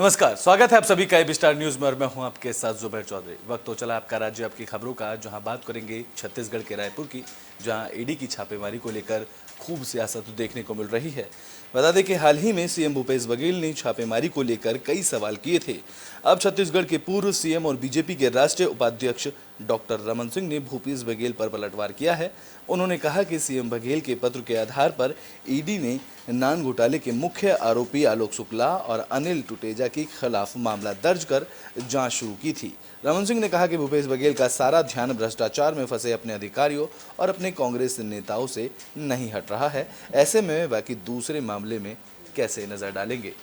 नमस्कार, स्वागत है आप सभी का एबी स्टार न्यूज में और मैं हूं आपके साथ जुबैर चौधरी। वक्त तो चला आपका राज्य आपकी खबरों का, जहां बात करेंगे छत्तीसगढ़ के रायपुर की, जहां ईडी की छापेमारी को लेकर खूब सियासत देखने को मिल रही है। बता दें कि हाल ही में सीएम भूपेश बघेल ने छापेमारी को लेकर कई सवाल किए थे। अब छत्तीसगढ़ के पूर्व सीएम और बीजेपी के राष्ट्रीय उपाध्यक्ष डॉक्टर रमन सिंह ने भूपेश बघेल पर पलटवार किया है। उन्होंने कहा कि सीएम बघेल के पत्र के आधार पर ईडी ने नान घोटाले के मुख्य आरोपी आलोक शुक्ला और अनिल टुटेजा के खिलाफ मामला दर्ज कर जांच शुरू की थी। रमन सिंह ने कहा कि भूपेश बघेल का सारा ध्यान भ्रष्टाचार में फंसे अपने अधिकारियों और अपने कांग्रेस नेताओं से नहीं हट रहा है। ऐसे में बाकी दूसरे मामले में कैसे नजर डालेंगे।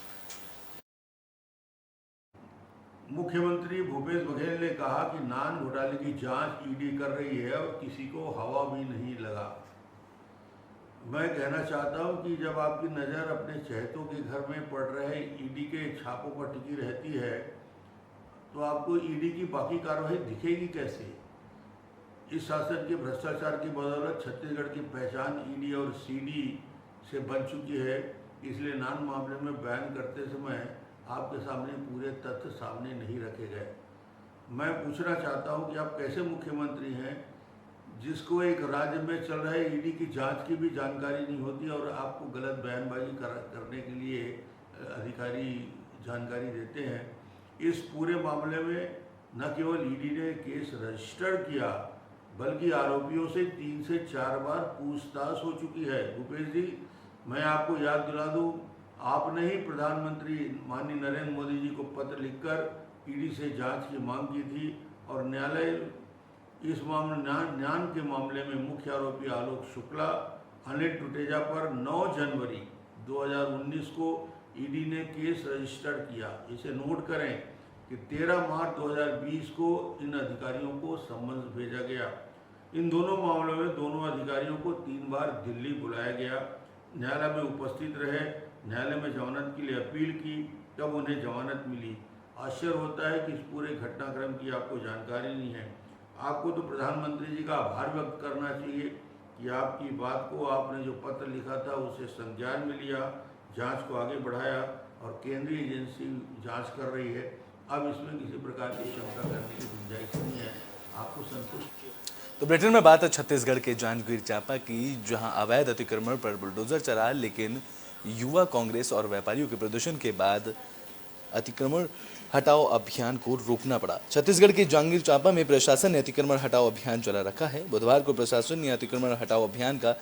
मुख्यमंत्री भूपेश बघेल ने कहा कि नान घोटाले की जांच ईडी कर रही है और किसी को हवा भी नहीं लगा। मैं कहना चाहता हूं कि जब आपकी नज़र अपने चहेतों के घर में पड़ रहे ईडी के छापों पर टिकी रहती है तो आपको ईडी की बाकी कार्रवाई दिखेगी कैसे। इस शासन के भ्रष्टाचार की बदौलत छत्तीसगढ़ की पहचान ईडी और सीडी से बन चुकी है। इसलिए नान मामले में बयान करते समय आपके सामने पूरे तथ्य सामने नहीं रखे गए। मैं पूछना चाहता हूं कि आप कैसे मुख्यमंत्री हैं जिसको एक राज्य में चल रहे ईडी की जांच की भी जानकारी नहीं होती और आपको गलत बयानबाजी करने के लिए अधिकारी जानकारी देते हैं। इस पूरे मामले में न केवल ईडी ने केस रजिस्टर किया बल्कि आरोपियों से 3 से 4 बार पूछताछ हो चुकी है। भूपेश जी, मैं आपको याद दिला दूं, आपने ही प्रधानमंत्री माननीय नरेंद्र मोदी जी को पत्र लिखकर ईडी से जांच की मांग की थी और न्यायालय इस मामले नान के मामले में मुख्य आरोपी आलोक शुक्ला अनिल टुटेजा पर 9 जनवरी 2019 को ईडी ने केस रजिस्टर किया। इसे नोट करें कि 13 मार्च 2020 को इन अधिकारियों को सम्मन भेजा गया। इन दोनों मामलों में दोनों अधिकारियों को 3 बार दिल्ली बुलाया गया, न्यायालय में उपस्थित रहे, न्यायालय में जमानत के लिए अपील की, तब उन्हें जमानत मिली। आश्चर्य होता है कि इस पूरे घटनाक्रम की आपको जानकारी नहीं है। आपको तो प्रधानमंत्री जी का आभार व्यक्त करना चाहिए कि आपकी बात को आपने जो पत्र लिखा था उसे संज्ञान में लिया, जांच को आगे बढ़ाया और केंद्रीय एजेंसी जांच कर रही है। अब इसमें किसी प्रकार की शंका करने की गुंजाइश नहीं है। आपको संतुष्ट। तो ब्रिटेन में बात है छत्तीसगढ़ के जांजगीर चांपा की, जहां अवैध अतिक्रमण पर बुलडोजर चला, लेकिन युवा कांग्रेस और व्यापारियों के प्रदर्शन के बाद अतिक्रमण हटाओ अभियान को रोकना पड़ा। छत्तीसगढ़ के जांजगीर चांपा में प्रशासन ने अतिक्रमण हटाओ अभियान चला रखा है। बुधवार को प्रशासन ने अतिक्रमण हटाओ अभियान का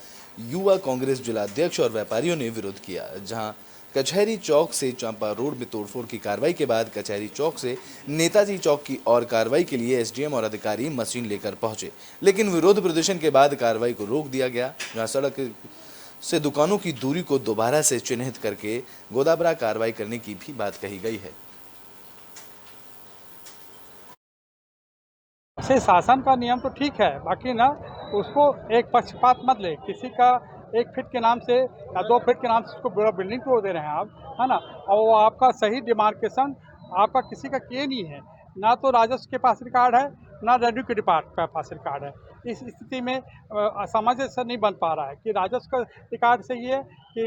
युवा कांग्रेस जिलाध्यक्ष और व्यापारियों ने विरोध किया, जहां कचहरी चौक से चांपा रोड में तोड़फोड़ की कार्रवाई के बाद कचहरी चौक से नेताजी चौक की और कार्रवाई के लिए एसडीएम और अधिकारी मशीन लेकर पहुंचे, लेकिन विरोध प्रदर्शन के बाद कार्रवाई को रोक दिया गया। जहां सड़क से दुकानों की दूरी को दोबारा से चिन्हित करके गोदाबरा कार्रवाई करने की भी बात कही गई है। से शासन का नियम तो ठीक है, बाकी ना उसको एक पक्षपात मत ले। किसी का 1 फीट के नाम से या 2 फीट के नाम से उसको पूरा बिल्डिंग तोड़ दे रहे हैं आप, है ना। और वो आपका सही डिमार्केशन आपका किसी का किए नहीं है। ना तो राजस्व के पास रिकॉर्ड है, ना रेवेन्यू के डिपार्टमेंट के पास रिकॉर्ड है। इस स्थिति में सामंजस्य नहीं बन पा रहा है कि राजस्व का रिकॉर्ड सही है कि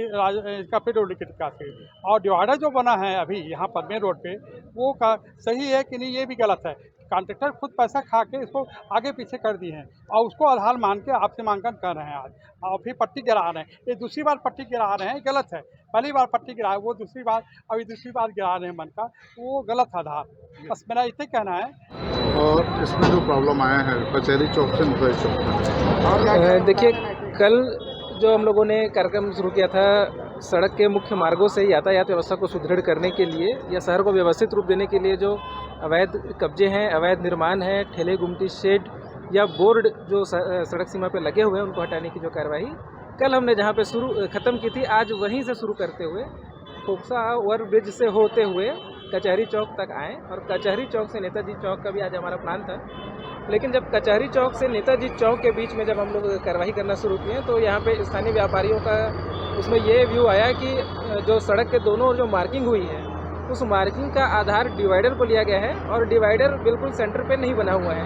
इसका पेट्रोल के रिकॉर्ड सही है। और डिवाइडर जो बना है अभी यहाँ पर मेन रोड पे, वो का सही है कि नहीं, ये भी गलत है। कॉन्ट्रैक्टर खुद पैसा खा के इसको आगे पीछे कर दिए हैं और उसको आधार मान के आपसे मांगन कर रहे हैं आज, और फिर पट्टी गिरा रहे हैं। ये दूसरी बार पट्टी गिरा रहे हैं, गलत है। पहली बार पट्टी गिराए, वो दूसरी बार, अभी दूसरी बार गिरा रहे हैं मन का, वो गलत आधार। बस मेरा इतना कहना है। और इसमें जो प्रॉब्लम आया है कचहरी चौक से नेताजी चौक, देखिए, कल जो हम लोगों ने कार्यक्रम शुरू किया था सड़क के मुख्य मार्गों से यातायात व्यवस्था को सुदृढ़ करने के लिए या शहर को व्यवस्थित रूप देने के लिए जो अवैध कब्जे हैं, अवैध निर्माण है, ठेले गुमटी शेड या बोर्ड जो सड़क सीमा पे लगे हुए हैं, उनको हटाने की जो कार्रवाई कल हमने जहां पे ख़त्म की थी, आज वहीं से शुरू करते हुए फोक्सा ओवर ब्रिज से होते हुए कचहरी चौक तक आए। और कचहरी चौक से नेताजी चौक का भी आज हमारा प्लान था, लेकिन जब कचहरी चौक से नेताजी चौक के बीच में जब हम लोग कार्रवाई करना शुरू किए तो यहाँ पे स्थानीय व्यापारियों का उसमें ये व्यू आया कि जो सड़क के दोनों जो मार्किंग हुई है उस मार्किंग का आधार डिवाइडर को लिया गया है और डिवाइडर बिल्कुल सेंटर पे नहीं बना हुआ है।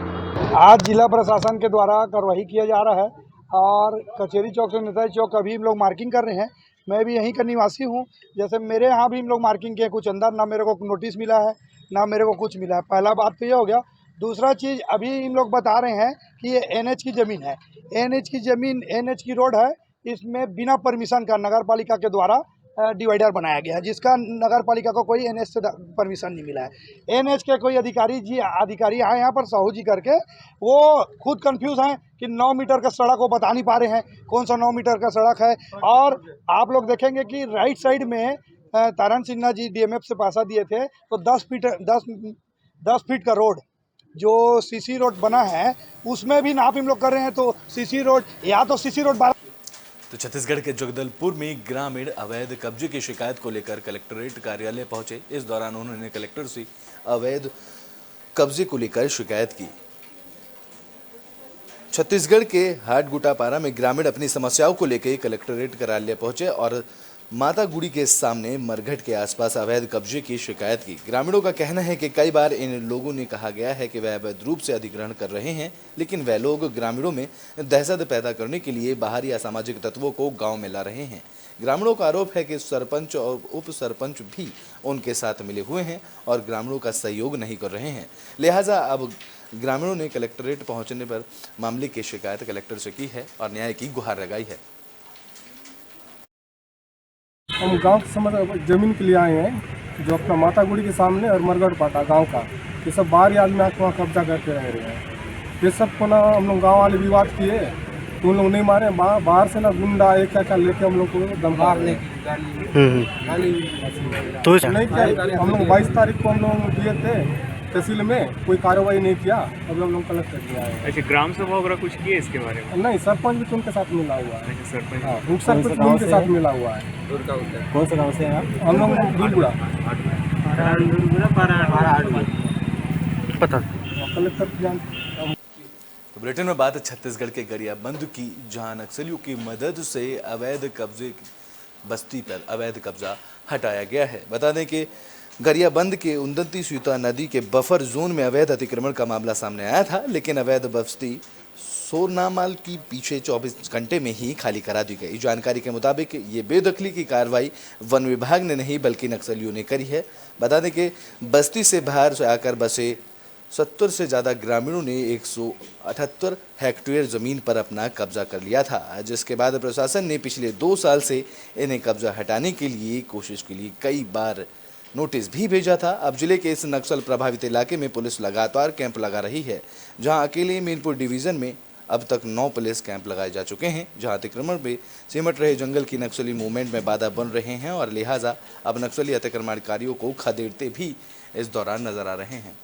आज जिला प्रशासन के द्वारा कार्रवाई किया जा रहा है और कचहरी चौक से नेताजी चौक का भी हम लोग मार्किंग कर रहे हैं। मैं भी यहीं का निवासी हूँ। जैसे मेरे यहाँ भी हम लोग मार्किंग किए कुछ अंदर, ना मेरे को नोटिस मिला है ना मेरे को कुछ मिला है। पहला बात तो ये हो गया। दूसरा चीज़, अभी इन लोग बता रहे हैं कि ये एनएच की ज़मीन है। एनएच की ज़मीन, एनएच की रोड है, इसमें बिना परमिशन का नगर पालिका के द्वारा डिवाइडर बनाया गया है, जिसका नगर पालिका को कोई एनएच से परमिशन नहीं मिला है। एनएच के कोई अधिकारी आए यहाँ पर, साहू जी करके, वो खुद कंफ्यूज हैं कि 9 मीटर का सड़क वो बता नहीं पा रहे हैं कौन सा 9 मीटर का सड़क है। और आप लोग देखेंगे कि राइट साइड में तारण सिन्हा जी डीएमएफ से पासा दिए थे, तो 10 फीट का रोड जो सीसी रोड बना है, उसमें भी नाप हम लोग कर रहे हैं। तो सीसी रोड, या तो सीसी रोड 12। तो छत्तीसगढ़ के जगदलपुर में ग्रामीण अवैध कब्जे की शिकायत को लेकर कलेक्ट्रेट कार्यालय पहुंचे। इस दौरान उन्होंने कलेक्टर से अवैध कब्जे को लेकर शिकायत की। छत्तीसगढ़ के हाटगुटापारा में ग्रामीण अपनी समस्याओं को लेकर कलेक्ट्रेट कार्यालय पहुंचे और माता गुड़ी के सामने मरघट के आसपास अवैध कब्जे की शिकायत की। ग्रामीणों का कहना है कि कई बार इन लोगों ने कहा गया है कि वह अवैध रूप से अधिग्रहण कर रहे हैं, लेकिन वह लोग ग्रामीणों में दहशत पैदा करने के लिए बाहरी असामाजिक तत्वों को गांव में ला रहे हैं। ग्रामीणों का आरोप है कि सरपंच और उप सरपंच भी उनके साथ मिले हुए हैं और ग्रामीणों का सहयोग नहीं कर रहे हैं। लिहाजा अब ग्रामीणों ने कलेक्ट्रेट पहुंचने पर मामले की शिकायत कलेक्टर से की है और न्याय की गुहार लगाई है। हम गांव के समझ जमीन के लिए आए हैं, जो अपना माता गुड़ी के सामने और मरगढ़ पाटा गांव का, ये सब बाहरी आदमी आके वहाँ कब्जा करके रह रहे हैं। ये सब को ना हम लोग गांव वाले विवाद किए, तो उन लोग नहीं मारे। बाहर से ना गुंडा एक क्या लेके हम लोग को धमका रहे तो नहीं किया। हम लोग 22 तारीख को हम लोग दिए थे तहसील में, कोई कार्रवाई नहीं किया। अब हम लोग कलेक्टर किया है। अच्छा, ग्राम सभा वगैरह कुछ किए इसके बारे में? नहीं, सरपंच भी उनके साथ मिला हुआ है। सरपंच, हाँ, सरपंच भी उनके साथ मिला हुआ है। कौन सा गाँव से हैं आप? हम लोग दूरगुड़ा पता कलेक्टर जान। तो बुलेटिन में बात है छत्तीसगढ़ के गरियाबंद की, जहां नक्सलियों की मदद से अवैध कब्जे बस्ती पर अवैध कब्जा हटाया गया है। बता दें कि गरियाबंद के उदंती स्यूता नदी के बफर जोन में अवैध अतिक्रमण का मामला सामने आया था, लेकिन अवैध बस्ती सोरनामाल की पीछे 24 घंटे में ही खाली करा दी गई। जानकारी के मुताबिक ये बेदखली की कार्रवाई वन विभाग ने नहीं बल्कि नक्सलियों ने करी है। बता दें कि बस्ती से बाहर से आकर बसे 70 से ज़्यादा ग्रामीणों ने 178 हेक्टेयर ज़मीन पर अपना कब्जा कर लिया था, जिसके बाद प्रशासन ने पिछले 2 साल से इन्हें कब्जा हटाने के लिए कोशिश के लिए कई बार नोटिस भी भेजा था। अब जिले के इस नक्सल प्रभावित इलाके में पुलिस लगातार कैंप लगा रही है, जहां अकेले मीनपुर डिवीज़न में अब तक 9 पुलिस कैंप लगाए जा चुके हैं, जहां अतिक्रमण में सिमट रहे जंगल की नक्सली मूवमेंट में बाधा बन रहे हैं और लिहाजा अब नक्सली अतिक्रमणकारियों को खदेड़ते भी इस दौरान नजर आ रहे हैं।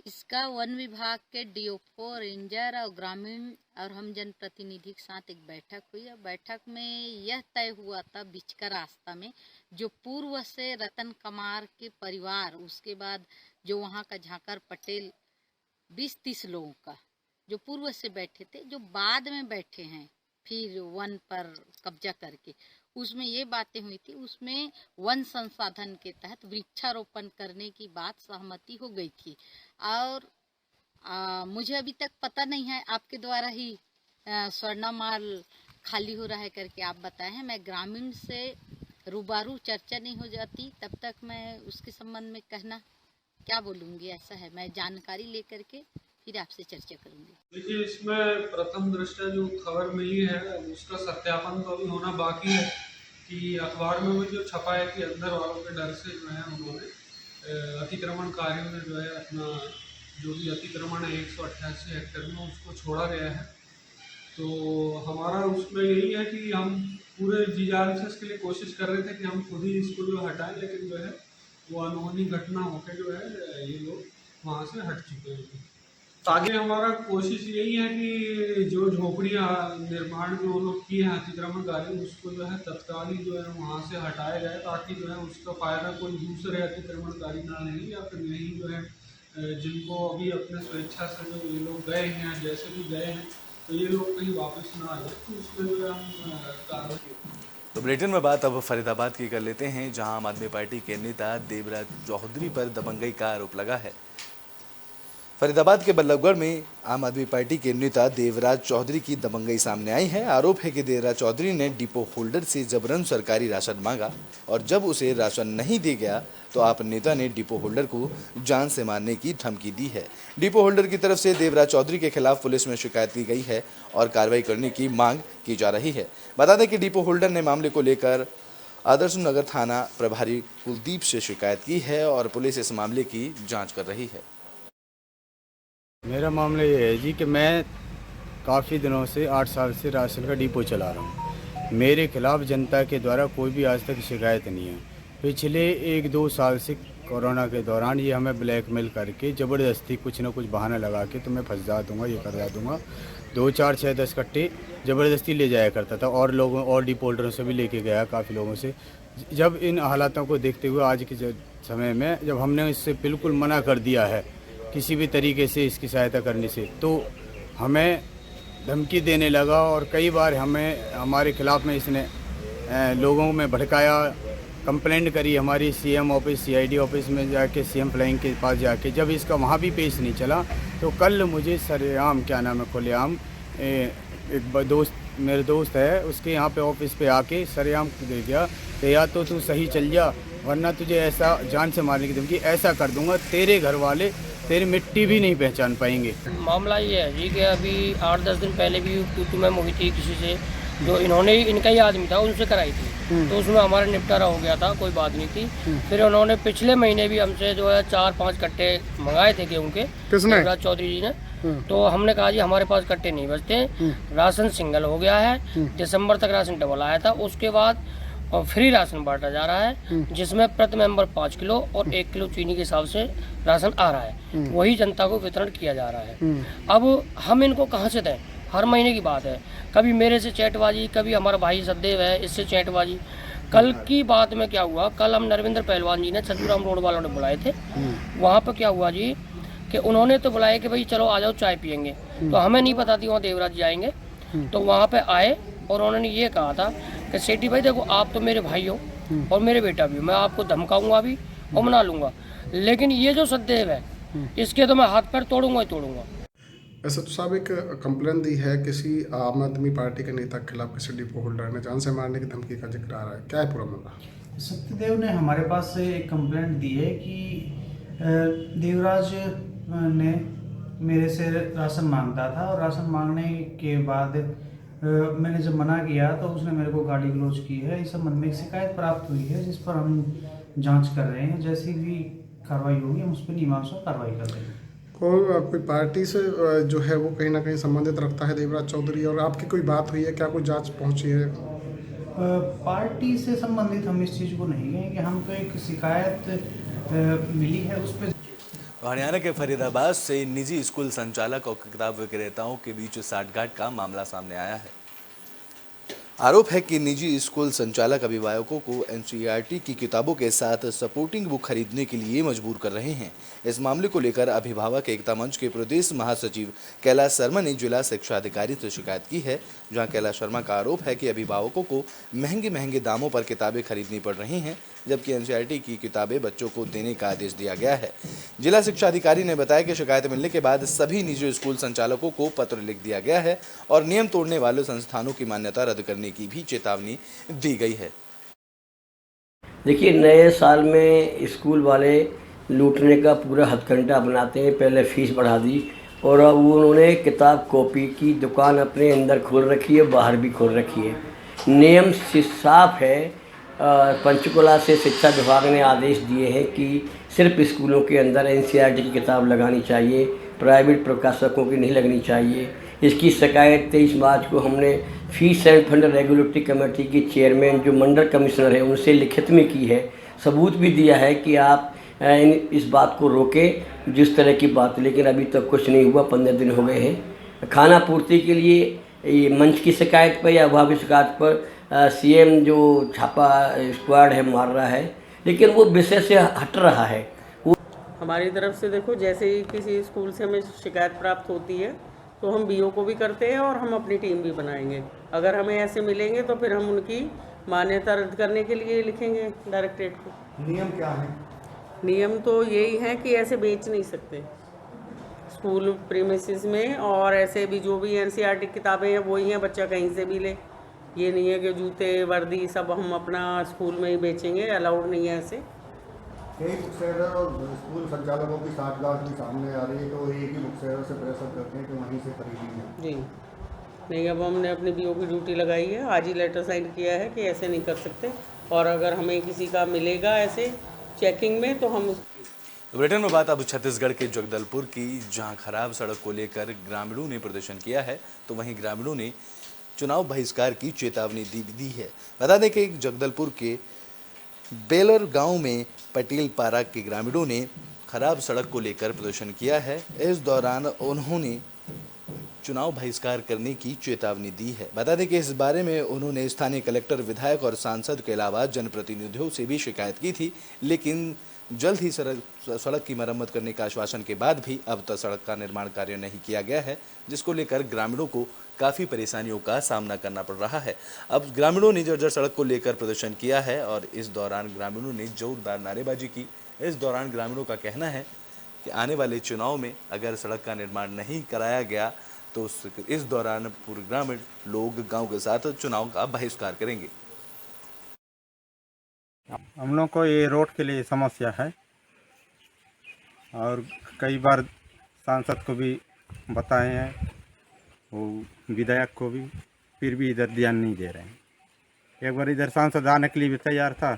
इसका वन विभाग के डीओपो, रेंजर और ग्रामीण और हम जनप्रतिनिधि के साथ एक बैठक हुई है। बैठक में यह तय हुआ था बीच का रास्ता में, जो पूर्व से रतन कमार के परिवार, उसके बाद जो वहाँ का झाकर पटेल 20-30 लोगों का जो पूर्व से बैठे थे, जो बाद में बैठे हैं फिर वन पर कब्जा करके, उसमें ये बातें हुई थी। उसमें वन संसाधन के तहत वृक्षारोपण करने की बात सहमति हो गई थी। और मुझे अभी तक पता नहीं है, आपके द्वारा ही स्वर्णमाल खाली हो रहा है करके आप बताए हैं। मैं ग्रामीण से रूबारू चर्चा नहीं हो जाती तब तक मैं उसके संबंध में कहना क्या बोलूँगी, ऐसा है। मैं जानकारी लेकर के फिर आपसे चर्चा करूँगी। देखिए, इसमें प्रथम दृष्टया जो खबर मिली है उसका सत्यापन तो अभी होना बाकी है कि अखबार में भी जो छपा है कि अंदर वालों के डर से जो है उन्होंने अतिक्रमणकारियों ने जो है अपना जो भी अतिक्रमण है 188 हेक्टेयर में उसको छोड़ा गया है। तो हमारा उसमें यही है कि हम पूरे जी जान से इसके लिए कोशिश कर रहे थे कि हम खुद ही इसको जो हटाएं, लेकिन जो है वो अनहोनी घटना होकर जो है ये लोग वहाँ से हट चुके हैं। तो आगे हमारा कोशिश यही है कि जो झोपड़ियाँ निर्माण जो लोग किए हैं अतिक्रमणकारी, उसको जो है तत्काल ही जो है वहाँ से हटाया जाए, ताकि जो है उसका फ़ायदा कोई दूसरे अतिक्रमणकारी ना लें, या फिर यही जो है जिनको अभी अपने स्वेच्छा से जो ये लोग गए हैं, जैसे भी गए हैं, तो ये लोग कहीं वापस ना आ जाए। तो उसमें जो है हम कार्रवाई। तो बुलेटिन में बात अब फरीदाबाद की कर लेते हैं, जहां आम आदमी पार्टी के नेता देवराज चौधरी पर दबंगई का आरोप लगा है। फरीदाबाद के बल्लभगढ़ में आम आदमी पार्टी के नेता देवराज चौधरी की दबंगई सामने आई है। आरोप है कि देवराज चौधरी ने डिपो होल्डर से जबरन सरकारी राशन मांगा और जब उसे राशन नहीं दे गया तो आप नेता ने डिपो होल्डर को जान से मारने की धमकी दी है। डिपो होल्डर की तरफ से देवराज चौधरी के खिलाफ पुलिस में शिकायत की गई है और कार्रवाई करने की मांग की जा रही है। बता दें कि डिपो होल्डर ने मामले को लेकर आदर्श नगर थाना प्रभारी कुलदीप से शिकायत की है और पुलिस इस मामले की जाँच कर रही है। मेरा मामला ये है जी कि मैं काफ़ी दिनों से 8 साल से राशन का डिपो चला रहा हूँ। मेरे खिलाफ जनता के द्वारा कोई भी आज तक शिकायत नहीं है। पिछले 1-2 साल से कोरोना के दौरान ये हमें ब्लैकमेल करके ज़बरदस्ती कुछ ना कुछ बहाना लगा के तुम्हें फंसा दूँगा, ये करवा दूँगा। 2, 4, 6, 10 कट्टे ज़बरदस्ती ले जाया करता था और लोगों और डिपो होल्डरों से भी लेके गया काफ़ी लोगों से। जब इन हालातों को देखते हुए आज के समय में जब हमने इससे बिल्कुल मना कर दिया है किसी भी तरीके से इसकी सहायता करने से, तो हमें धमकी देने लगा और कई बार हमारे खिलाफ में इसने लोगों में भड़काया, कंप्लेंट करी हमारी सीएम ऑफिस, सीआईडी ऑफिस में जाके, सीएम फ्लाइंग के पास जाके। जब इसका वहाँ भी पेश नहीं चला तो कल मुझे सरेआम खुलेआम मेरे दोस्त है उसके यहाँ पे ऑफिस पे आके सरेआम दे गया कि या तो तू सही चल जा वरना तुझे ऐसा जान से मारने की धमकी, ऐसा कर दूंगा तेरे घर वाले तेरी मिट्टी भी नहीं पहचान पाएंगे। मामला ये है जी कि अभी 8-10 दिन पहले भी तू मैं हुई थी किसी से, जो इन्होंने इनका ही आदमी था उनसे कराई थी, तो उसमें हमारा निपटारा हो गया था, कोई बात नहीं थी। फिर उन्होंने पिछले महीने भी हमसे जो है 4-5 कट्टे मंगाए थे गेहूँ के, देवराज चौधरी जी ने। तो हमने कहा जी हमारे पास कट्टे नहीं बचते, राशन सिंगल हो गया है, दिसंबर तक राशन डबल आया था, उसके बाद और फ्री राशन बांटा जा रहा है जिसमें प्रति मेंबर 5 किलो और 1 किलो चीनी के हिसाब से राशन आ रहा है, वही जनता को वितरण किया जा रहा है। अब हम इनको कहाँ से दें? हर महीने की बात है, कभी मेरे से चैटबाजी, कभी हमारा भाई सदैव है इससे चैटबाजी। कल की बात में क्या हुआ, कल हम नरविंद्र पहलवान जी ने छतुराम रोड वालों ने बुलाए थे, वहाँ पर क्या हुआ जी कि उन्होंने तो बुलाया कि भाई चलो आ जाओ चाय पियेंगे, तो हमें नहीं पता थी वहाँ देवराज जी आएंगे। तो वहाँ पे आए और उन्होंने ये कहा था कि सेठी भाई देखो आप तो मेरे भाई हो और मेरे बेटा भी, मैं आपको धमकाऊंगा भी और मना लूँगा, लेकिन ये जो सदैव है इसके तो मैं हाथ पैर तोड़ूंगा ही तोड़ूंगा। ऐसा तो साहब एक कंप्लेन दी है किसी आम आदमी पार्टी के नेता के खिलाफ किसी डिपो होल्डर ने जान से मारने की धमकी का जिक्र आ रहा है, क्या है पूरा मामला? सत्यदेव ने हमारे पास एक कंप्लेंट दी है कि देवराज ने मेरे से राशन मांगता था और राशन मांगने के बाद मैंने जब मना किया तो उसने मेरे को गाली गलौज की है। इस संबंध में एक शिकायत प्राप्त हुई है जिस पर हम जांच कर रहे हैं, जैसी भी कार्रवाई होगी हम उस पर नियमानुसार कार्रवाई कर रहे हैं। और कोई पार्टी से जो है वो कहीं ना कहीं संबंधित रखता है देवराज चौधरी, और आपकी कोई बात हुई है, क्या कोई जांच पहुंची है? पार्टी से संबंधित हम इस चीज़ को नहीं कहेंगे, हमको एक शिकायत मिली है उस पर। हरियाणा के फरीदाबाद से निजी स्कूल संचालक और किताब विक्रेताओं के बीच साठगांठ का मामला सामने आया है। आरोप है कि निजी स्कूल संचालक अभिभावकों को एनसीईआरटी की किताबों के साथ सपोर्टिंग बुक खरीदने के लिए मजबूर कर रहे हैं। इस मामले को लेकर अभिभावक एकता मंच के प्रदेश महासचिव कैलाश शर्मा ने जिला शिक्षा अधिकारी से शिकायत की है, जहां कैलाश शर्मा का आरोप है कि अभिभावकों को महंगे दामों पर किताबें खरीदनी पड़ रही हैं, जबकि एनसीईआरटी की किताबें बच्चों को देने का आदेश दिया गया है। जिला शिक्षा अधिकारी ने बताया कि शिकायत मिलने के बाद सभी निजी स्कूल संचालकों को पत्र लिख दिया गया है और नियम तोड़ने वाले संस्थानों की मान्यता रद्द करने की भी चेतावनी दी गई है। देखिए, नए साल में स्कूल वाले लूटने का पूरा हथकंडा बनाते हैं। पहले फीस बढ़ा दी और अब उन्होंने किताब कॉपी की दुकान अपने अंदर खोल रखी है, बाहर भी खोल रखी है। नियम साफ है, पंचकुला से शिक्षा विभाग ने आदेश दिए हैं कि सिर्फ स्कूलों के अंदर एनसीईआरटी की किताब लगानी चाहिए, प्राइवेट प्रकाशकों की नहीं लगनी चाहिए। इसकी शिकायत 23 मार्च को हमने fees end fund regulatory committee की चेयरमैन जो मंडल कमिश्नर है उनसे लिखित में की है। सबूत भी दिया है कि आप इस बात को रोकें जिस तरह की बात, लेकिन अभी तक कुछ नहीं हुआ। 15 दिन हो गए हैं। खाना पूर्ति के लिए ये मंच की शिकायत पर या अभाव की शिकायत पर सीएम जो छापा स्क्वाड है मार रहा है, लेकिन वो विषय से हट रहा है। हमारी तरफ से देखो, जैसे ही किसी स्कूल से हमें शिकायत प्राप्त होती है तो हम बीओ को भी करते हैं और हम अपनी टीम भी बनाएंगे। अगर हमें ऐसे मिलेंगे तो फिर हम उनकी मान्यता रद्द करने के लिए लिखेंगे डायरेक्टरेट को। नियम क्या है? नियम तो यही है कि ऐसे बेच नहीं सकते, स्कूल प्रीमिसेस में, और ऐसे भी जो भी एनसीईआरटी किताबें हैं वही हैं, बच्चा कहीं से भी ले। ये नहीं है कि जूते वर्दी सब हम अपना स्कूल में ही बेचेंगे, अलाउड नहीं है ऐसे। कई बुक सेलर और स्कूल संचालकों की साठगांठ भी सामने आ रही है, तो एक ही बुक सेलर से प्रेशर करते हैं कि वहीं से खरीदिए। जी नहीं, अब हमने अपनी बीओ की ड्यूटी लगाई है, आज ही लेटर साइन किया है कि ऐसे नहीं कर सकते, और अगर हमें किसी का मिलेगा ऐसे चेकिंग में तो हम। ब्रिटेन में बात अब छत्तीसगढ़ के जगदलपुर की, जहां खराब सड़क को लेकर ग्रामीणों ने प्रदर्शन किया है, तो वहीं ग्रामीणों ने चुनाव बहिष्कार की चेतावनी दी है। बता दें कि जगदलपुर के बेलर गांव में पटेल पारा के ग्रामीणों ने खराब सड़क को लेकर प्रदर्शन किया है। इस दौरान उन्होंने चुनाव बहिष्कार करने की चेतावनी दी है। बता दें कि इस बारे में उन्होंने स्थानीय कलेक्टर, विधायक और सांसद के अलावा जनप्रतिनिधियों से भी शिकायत की थी, लेकिन जल्द ही सड़क की मरम्मत करने का आश्वासन के बाद भी अब तक सड़क का निर्माण कार्य नहीं किया गया है, जिसको लेकर ग्रामीणों को काफ़ी परेशानियों का सामना करना पड़ रहा है। अब ग्रामीणों ने जर्जर सड़क को लेकर प्रदर्शन किया है और इस दौरान ग्रामीणों ने जोरदार नारेबाजी की। इस दौरान ग्रामीणों का कहना है कि आने वाले चुनाव में अगर सड़क का निर्माण नहीं कराया गया तो इस दौरान पूरे ग्रामीण लोग गांव के साथ चुनाव का बहिष्कार करेंगे। हम लोग को ये रोड के लिए समस्या है और कई बार सांसद को भी बताए हैं, वो विधायक को भी, फिर भी इधर ध्यान नहीं दे रहे हैं। एक बार इधर सांसद आने के लिए भी तैयार था,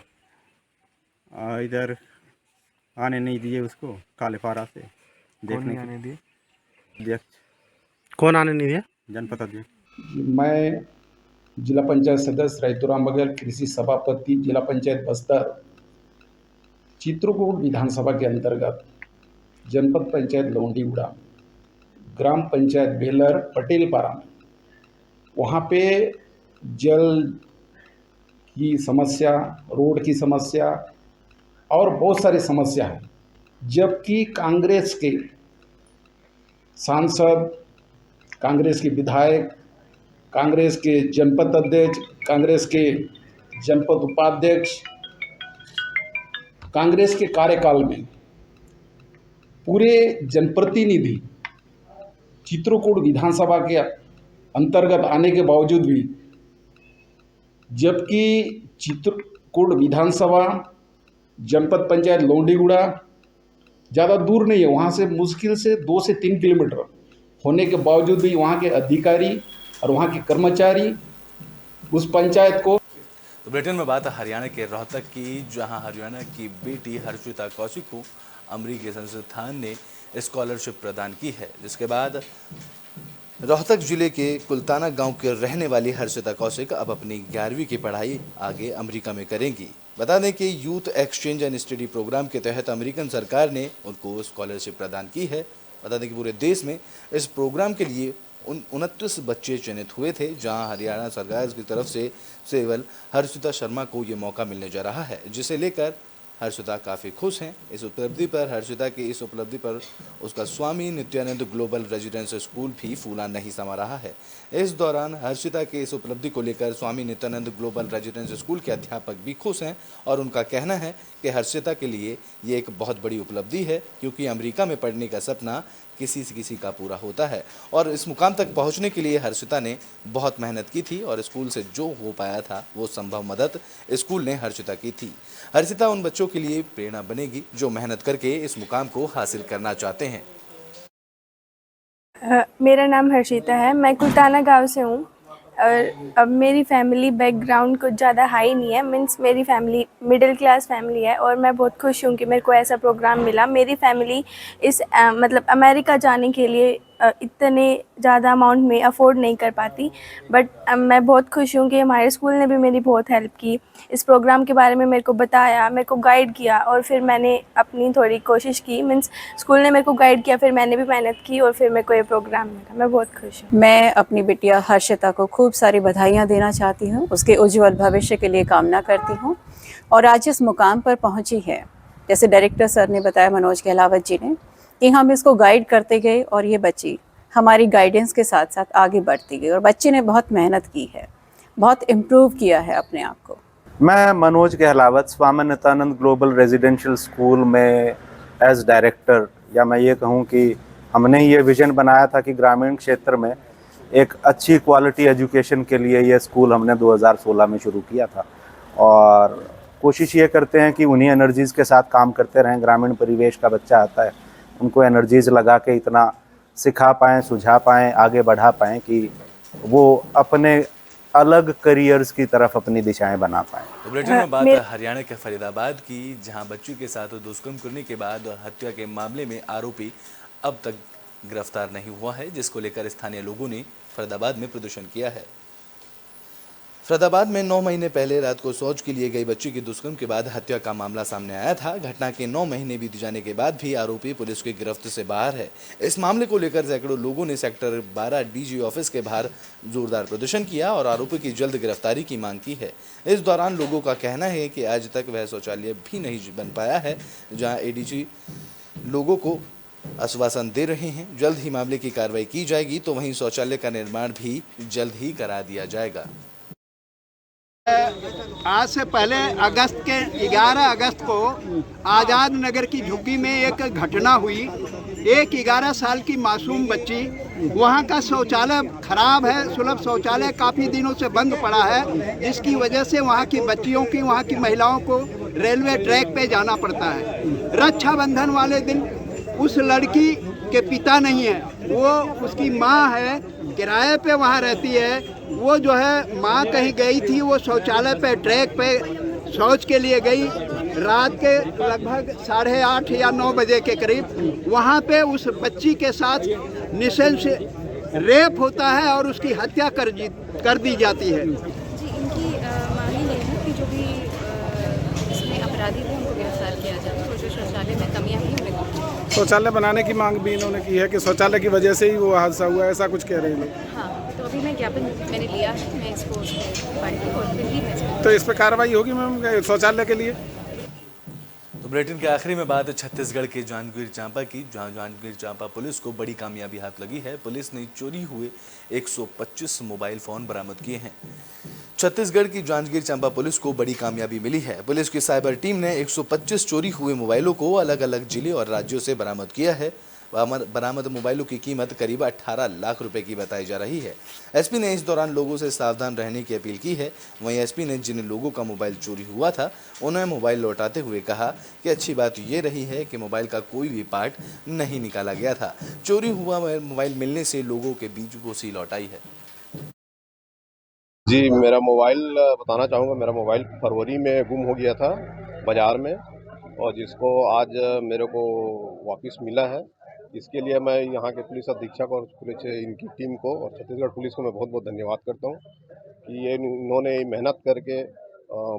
इधर आने नहीं दिए उसको, कालेपारा से देखने आने दिए अध्यक्ष। कौन आने नहीं दिया? जनपद अध्यक्ष। मैं जिला पंचायत सदस्य रैतुराम बघेल, कृषि सभापति, जिला पंचायत बस्तर, चित्रकूट विधानसभा के अंतर्गत जनपद पंचायत लौंडीगुड़ा, ग्राम पंचायत बेलर, पटेल पारा में वहाँ पे जल की समस्या, रोड की समस्या और बहुत सारी समस्या है, जबकि कांग्रेस के सांसद, कांग्रेस के विधायक, कांग्रेस के जनपद अध्यक्ष, कांग्रेस के जनपद उपाध्यक्ष, कांग्रेस के कार्यकाल में पूरे जनप्रतिनिधि चित्रकूट विधानसभा के अंतर्गत आने के बावजूद भी, जबकि चित्रकूट विधानसभा जनपद पंचायत लौंडीगुड़ा ज़्यादा दूर नहीं है, वहाँ से मुश्किल से 2 से 3 किलोमीटर होने के बावजूद भी वहाँ के अधिकारी और वहाँ के कर्मचारी उस पंचायत को। तो ब्रिटेन में बात हरियाणा के रोहतक की, जहां हरियाणा की बेटी हर्षिता कौशिक को अमेरिकी संस्थान ने स्कॉलरशिप प्रदान की है, जिसके बाद रोहतक जिले के कुलताना गांव के रहने वाली हर्षिता कौशिक अब अपनी 11वीं की पढ़ाई आगे अमेरिका में करेंगी। बता दें कि youth exchange and study programme के तहत अमेरिकन सरकार ने उनको स्कॉलरशिप प्रदान की है। बता दें कि पूरे देश में इस प्रोग्राम के लिए 29 बच्चे चयनित हुए थे, जहां हरियाणा सरकार की तरफ से केवल हर्षिता शर्मा को ये मौका मिलने जा रहा है, जिसे लेकर हर्षिता काफ़ी खुश हैं। इस उपलब्धि पर हर्षिता की इस उपलब्धि पर उसका स्वामी नित्यानंद ग्लोबल रेजिडेंस स्कूल भी फूला नहीं समा रहा है। इस दौरान हर्षिता के इस उपलब्धि को लेकर स्वामी नित्यानंद ग्लोबल रेजिडेंस स्कूल के अध्यापक भी खुश हैं और उनका कहना है कि हर्षिता के लिए ये एक बहुत बड़ी उपलब्धि है, क्योंकि अमेरिका में पढ़ने का सपना किसी का पूरा होता है और इस मुकाम तक पहुंचने के लिए हर्षिता ने बहुत मेहनत की थी और स्कूल से जो हो पाया था वो संभव मदद स्कूल ने हर्षिता की थी। हर्षिता उन बच्चों के लिए प्रेरणा बनेगी जो मेहनत करके इस मुकाम को हासिल करना चाहते हैं। मेरा नाम हर्षिता है, मैं कुलताना गांव से हूँ और अब मेरी फैमिली बैकग्राउंड कुछ ज़्यादा हाई नहीं है, मीन्स मेरी फैमिली मिडिल क्लास फैमिली है और मैं बहुत खुश हूँ कि मेरे को ऐसा प्रोग्राम मिला। मेरी फैमिली इस मतलब अमेरिका जाने के लिए इतने ज़्यादा अमाउंट में अफोर्ड नहीं कर पाती, बट मैं बहुत खुश हूँ कि हमारे स्कूल ने भी मेरी बहुत हेल्प की, इस प्रोग्राम के बारे में मेरे को बताया, मेरे को गाइड किया और फिर मैंने अपनी थोड़ी कोशिश की, मीन्स स्कूल ने मेरे को गाइड किया, फिर मैंने भी मेहनत की और फिर मेरे को ये प्रोग्राम मिला। मैं बहुत खुश हूँ। मैं अपनी बिटिया हर्षिता को खूब सारी बधाइयाँ देना चाहती हूँ, उसके उज्जवल भविष्य के लिए कामना करती हूँ और आज इस मुकाम पर पहुँची है। जैसे डायरेक्टर सर ने बताया, मनोज गहलावत जी ने, कि हम इसको गाइड करते गए और ये बच्ची हमारी गाइडेंस के साथ साथ आगे बढ़ती गई और बच्चे ने बहुत मेहनत की है, बहुत इम्प्रूव किया है अपने आप को। मैं मनोज गहलावत स्वामी नित्यानंद ग्लोबल रेजिडेंशियल स्कूल में एज डायरेक्टर, या मैं ये कहूँ कि हमने ये विज़न बनाया था कि ग्रामीण क्षेत्र में एक अच्छी क्वालिटी एजुकेशन के लिए ये स्कूल हमने 2016 में शुरू किया था और कोशिश ये करते हैं कि उन्हीं एनर्जीज़ के साथ काम करते रहें। ग्रामीण परिवेश का बच्चा आता है, उनको एनर्जीज़ लगा के इतना सिखा पाएँ, सुझा पाएँ, आगे बढ़ा पाएँ कि वो अपने अलग करियर्स की तरफ अपनी दिशाएं बना पाएँ। तो बुलेटिन में बात हरियाणा के फरीदाबाद की, जहां बच्ची के साथ दुष्कर्म करने के बाद हत्या के मामले में आरोपी अब तक गिरफ्तार नहीं हुआ है, जिसको लेकर स्थानीय लोगों ने फरीदाबाद में प्रदर्शन किया है। फरीदाबाद में 9 महीने पहले रात को शौच के लिए गई बच्ची की दुष्कर्म के बाद हत्या का मामला सामने आया था। घटना के 9 महीने बीत जाने के बाद भी आरोपी पुलिस की गिरफ्त से बाहर है। इस मामले को लेकर सैकड़ों लोगों ने सेक्टर 12 डीजी ऑफिस के बाहर जोरदार प्रदर्शन किया और आरोपी की जल्द गिरफ्तारी की मांग की है। इस दौरान लोगों का कहना है कि आज तक वह शौचालय भी नहीं बन पाया है, जहाँ एडीजी लोगों को आश्वासन दे रहे हैं जल्द ही मामले की कार्रवाई की जाएगी, तो वहीं शौचालय का निर्माण भी जल्द ही करा दिया जाएगा। आज से पहले अगस्त के 11 अगस्त को आज़ाद नगर की झुग्गी में एक घटना हुई। एक 11 साल की मासूम बच्ची, वहाँ का शौचालय खराब है, सुलभ शौचालय काफ़ी दिनों से बंद पड़ा है, जिसकी वजह से वहाँ की बच्चियों की, वहाँ की महिलाओं को रेलवे ट्रैक पे जाना पड़ता है। रक्षाबंधन वाले दिन उस लड़की के पिता नहीं है, वो उसकी माँ है, किराए पे वहाँ रहती है। वो जो है माँ कहीं गई थी, वो शौचालय पे ट्रैक पे शौच के लिए गई। रात के लगभग 8:30 या 9 बजे के करीब वहाँ पे उस बच्ची के साथ निशंस रेप होता है और उसकी हत्या कर दी जाती है। जी, इनकी मांग ये है कि जो भी इसमें अपराधी थे उनको गिरफ्तार किया जाए और जो शौचालय में कमियाँ हुई उन्हें शौचालय बनाने की मांग भी इन्होंने की है कि शौचालय की वजह से ही वो हादसा हुआ, ऐसा कुछ कह रहे हैं लोग। हाँ, तो अभी मैं ज्ञापन मैंने लिया है, मैं इसको पार्टी को और दिल्ली में तो इस पर कार्रवाई होगी मैम शौचालय के लिए। तो बुलेटिन के आखिरी में बात छत्तीसगढ़ के जांजगीर चांपा की, जहां जांजगीर चांपा पुलिस को बड़ी कामयाबी हाथ लगी है। पुलिस ने चोरी हुए 125 मोबाइल फ़ोन बरामद किए हैं। छत्तीसगढ़ की जांजगीर चांपा पुलिस को बड़ी कामयाबी मिली है। पुलिस की साइबर टीम ने 125 चोरी हुए मोबाइलों को अलग अलग जिले और राज्यों से बरामद किया है। बरामद मोबाइलों की कीमत करीब 18 लाख रुपए की बताई जा रही है। एसपी ने इस दौरान लोगों से सावधान रहने की अपील की है। वहीं एसपी ने जिन लोगों का मोबाइल चोरी हुआ था उन्हें मोबाइल लौटाते हुए कहा कि अच्छी बात ये रही है कि मोबाइल का कोई भी पार्ट नहीं निकाला गया था। चोरी हुआ मोबाइल मिलने से लोगों के बीच खुशी लौट आई है। जी, मेरा मोबाइल बताना चाहूँगा। मेरा मोबाइल फरवरी में गुम हो गया था बाज़ार में, और जिसको आज मेरे को वापस मिला है। इसके लिए मैं यहाँ के पुलिस अधीक्षक और पुलिस इनकी टीम को और छत्तीसगढ़ पुलिस को मैं बहुत बहुत धन्यवाद करता हूँ कि ये इन्होंने मेहनत करके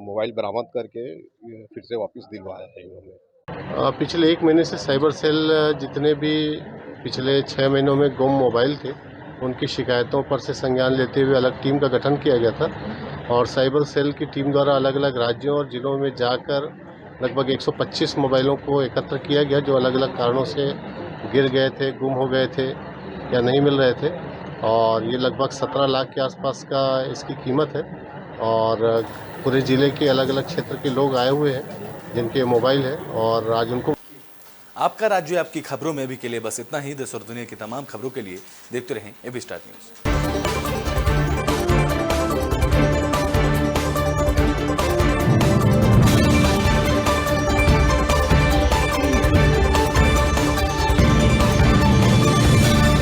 मोबाइल बरामद करके फिर से वापस दिलवाया है इन्होंने। पिछले 1 महीने से साइबर सेल जितने भी पिछले 6 महीनों में गुम मोबाइल थे उनकी शिकायतों पर से संज्ञान लेते हुए अलग टीम का गठन किया गया था, और साइबर सेल की टीम द्वारा अलग अलग राज्यों और ज़िलों में जाकर लगभग 125 मोबाइलों को एकत्र किया गया, जो अलग अलग कारणों से गिर गए थे, गुम हो गए थे या नहीं मिल रहे थे। और ये लगभग 17 लाख के आसपास का इसकी कीमत है, और पूरे ज़िले के अलग अलग क्षेत्र के लोग आए हुए हैं जिनके मोबाइल है, और आज उनको आपका राज्य आपकी खबरों में अभी के लिए बस इतना ही। देश और दुनिया की तमाम खबरों के लिए देखते रहें एबी स्टार न्यूज़।